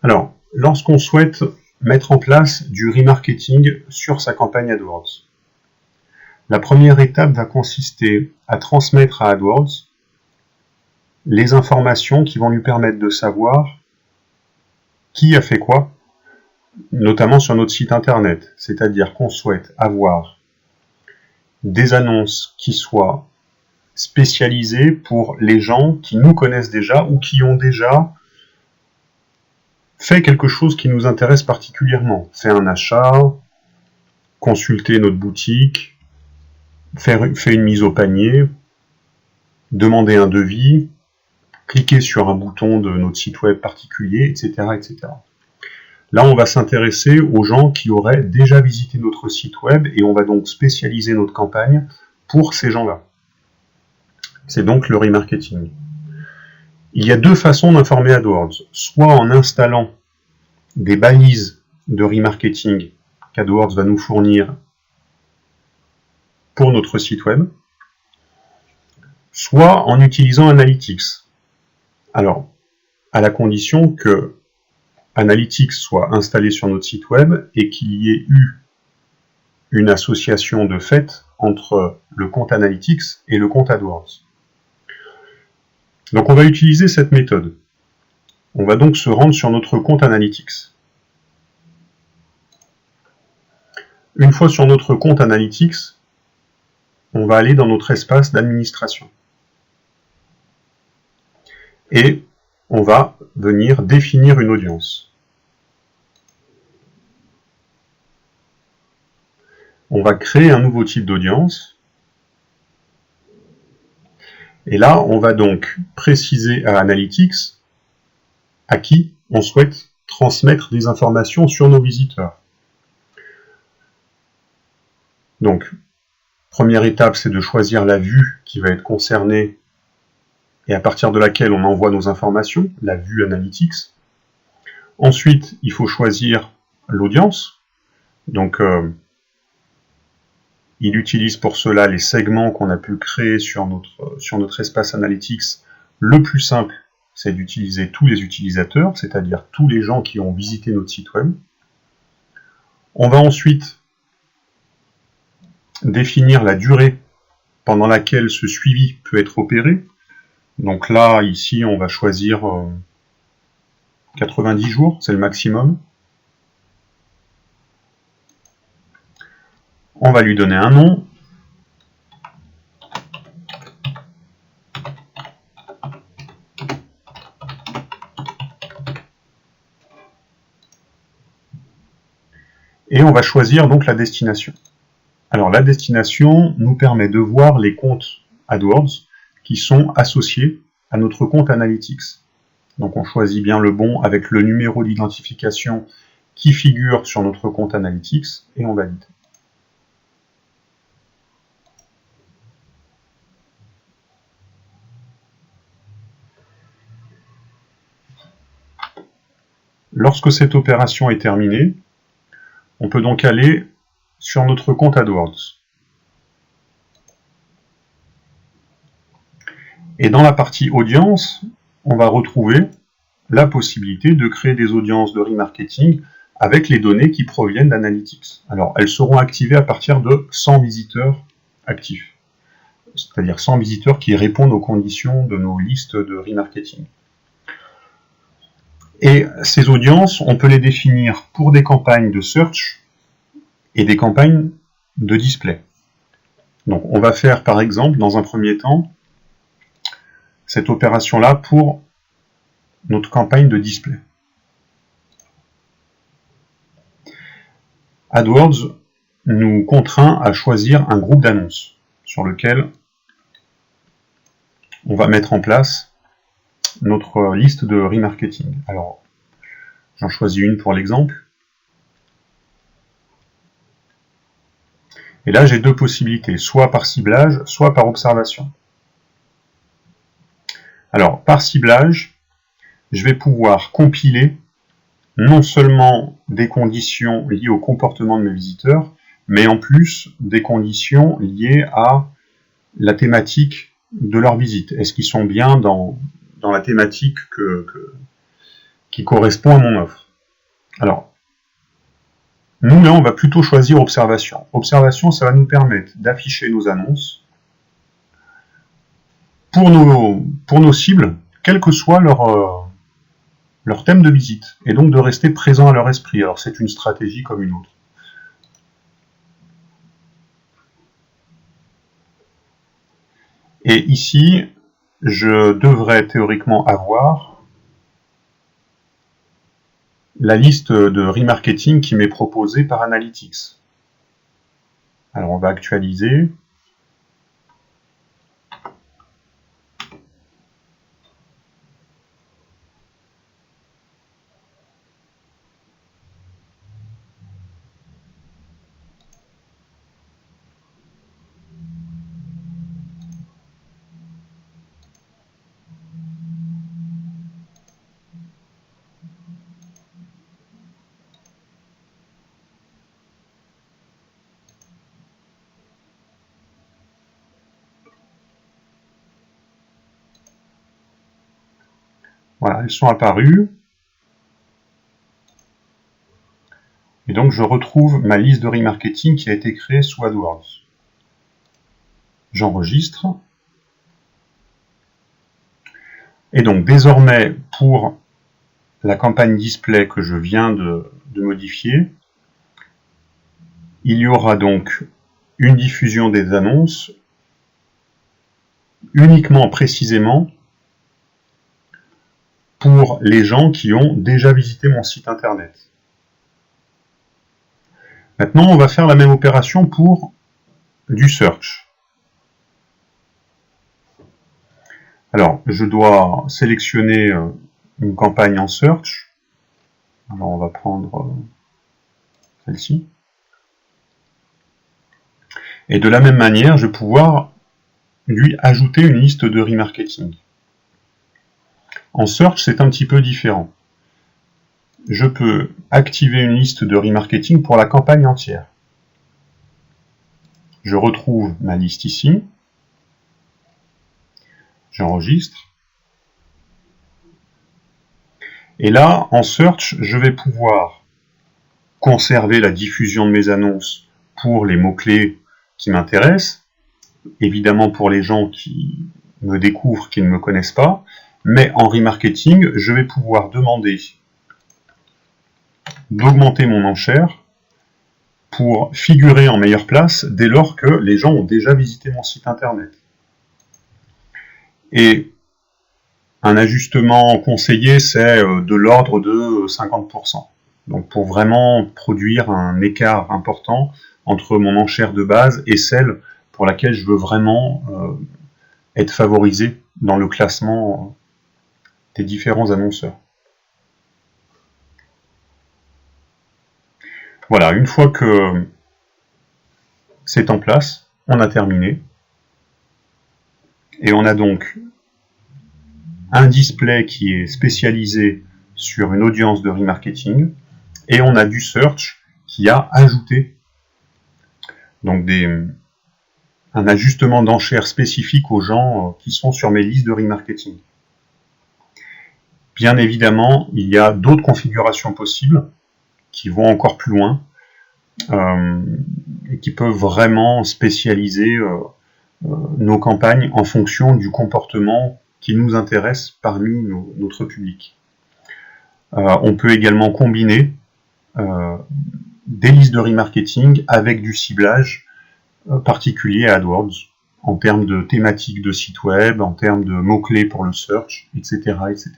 Alors, lorsqu'on souhaite mettre en place du remarketing sur sa campagne AdWords, la première étape va consister à transmettre à AdWords les informations qui vont lui permettre de savoir qui a fait quoi, notamment sur notre site internet. C'est-à-dire qu'on souhaite avoir des annonces qui soient spécialisées pour les gens qui nous connaissent déjà ou qui ont déjà fait quelque chose qui nous intéresse particulièrement. Fait un achat, consulter notre boutique, fait une mise au panier, demander un devis, cliquer sur un bouton de notre site web particulier, etc., etc. Là, on va s'intéresser aux gens qui auraient déjà visité notre site web et on va donc spécialiser notre campagne pour ces gens-là. C'est donc le remarketing. Il y a deux façons d'informer AdWords. Soit en installant des balises de remarketing qu'AdWords va nous fournir pour notre site web, soit en utilisant Analytics. Alors, à la condition que Analytics soit installé sur notre site web et qu'il y ait eu une association de fait entre le compte Analytics et le compte AdWords. Donc on va utiliser cette méthode. On va donc se rendre sur notre compte Analytics. Une fois sur notre compte Analytics, on va aller dans notre espace d'administration. Et on va venir définir une audience. On va créer un nouveau type d'audience. Et là, on va donc préciser à Analytics à qui on souhaite transmettre des informations sur nos visiteurs. Donc, première étape, c'est de choisir la vue qui va être concernée et à partir de laquelle on envoie nos informations, la vue Analytics. Ensuite, il faut choisir l'audience. Donc, il utilise pour cela les segments qu'on a pu créer sur notre espace Analytics. Le plus simple, c'est d'utiliser tous les utilisateurs, c'est-à-dire tous les gens qui ont visité notre site web. On va ensuite définir la durée pendant laquelle ce suivi peut être opéré. Donc là, ici, on va choisir 90 jours, c'est le maximum. On va lui donner un nom. Et on va choisir donc la destination. Alors la destination nous permet de voir les comptes AdWords qui sont associés à notre compte Analytics. Donc on choisit bien le bon avec le numéro d'identification qui figure sur notre compte Analytics et on valide. Lorsque cette opération est terminée, on peut donc aller sur notre compte AdWords. Et dans la partie audience, on va retrouver la possibilité de créer des audiences de remarketing avec les données qui proviennent d'Analytics. Alors, elles seront activées à partir de 100 visiteurs actifs, c'est-à-dire 100 visiteurs qui répondent aux conditions de nos listes de remarketing. Et ces audiences, on peut les définir pour des campagnes de search et des campagnes de display. Donc on va faire par exemple, dans un premier temps, cette opération-là pour notre campagne de display. AdWords nous contraint à choisir un groupe d'annonces sur lequel on va mettre en place notre liste de remarketing. Alors, j'en choisis une pour l'exemple. Et là, j'ai deux possibilités, soit par ciblage, soit par observation. Alors, par ciblage, je vais pouvoir compiler non seulement des conditions liées au comportement de mes visiteurs, mais en plus des conditions liées à la thématique de leur visite. Est-ce qu'ils sont bien dans la thématique qui correspond à mon offre. Alors, nous là, on va plutôt choisir observation. Observation, ça va nous permettre d'afficher nos annonces pour nos cibles, quel que soit leur thème de visite, et donc de rester présent à leur esprit. Alors c'est une stratégie comme une autre. Et ici, je devrais théoriquement avoir la liste de remarketing qui m'est proposée par Analytics. Alors on va actualiser. Voilà, elles sont apparues. Et donc je retrouve ma liste de remarketing qui a été créée sous AdWords. J'enregistre. Et donc désormais, pour la campagne display que je viens de modifier, il y aura donc une diffusion des annonces uniquement précisément pour les gens qui ont déjà visité mon site internet. Maintenant, on va faire la même opération pour du search. Alors, je dois sélectionner une campagne en search. Alors, on va prendre celle-ci. Et de la même manière, je vais pouvoir lui ajouter une liste de remarketing. En search, c'est un petit peu différent. Je peux activer une liste de remarketing pour la campagne entière. Je retrouve ma liste ici. J'enregistre. Et là, en search, je vais pouvoir conserver la diffusion de mes annonces pour les mots-clés qui m'intéressent. Évidemment pour les gens qui me découvrent, qui ne me connaissent pas. Mais en remarketing, je vais pouvoir demander d'augmenter mon enchère pour figurer en meilleure place dès lors que les gens ont déjà visité mon site internet. Et un ajustement conseillé, c'est de l'ordre de 50%. Donc pour vraiment produire un écart important entre mon enchère de base et celle pour laquelle je veux vraiment être favorisé dans le classement des différents annonceurs. Voilà, une fois que c'est en place, on a terminé. Et on a donc un display qui est spécialisé sur une audience de remarketing, et on a du search qui a ajouté donc un ajustement d'enchères spécifique aux gens qui sont sur mes listes de remarketing. Bien évidemment, il y a d'autres configurations possibles qui vont encore plus loin et qui peuvent vraiment spécialiser nos campagnes en fonction du comportement qui nous intéresse parmi notre public. On peut également combiner des listes de remarketing avec du ciblage particulier à AdWords en termes de thématiques de site web, en termes de mots-clés pour le search, etc., etc.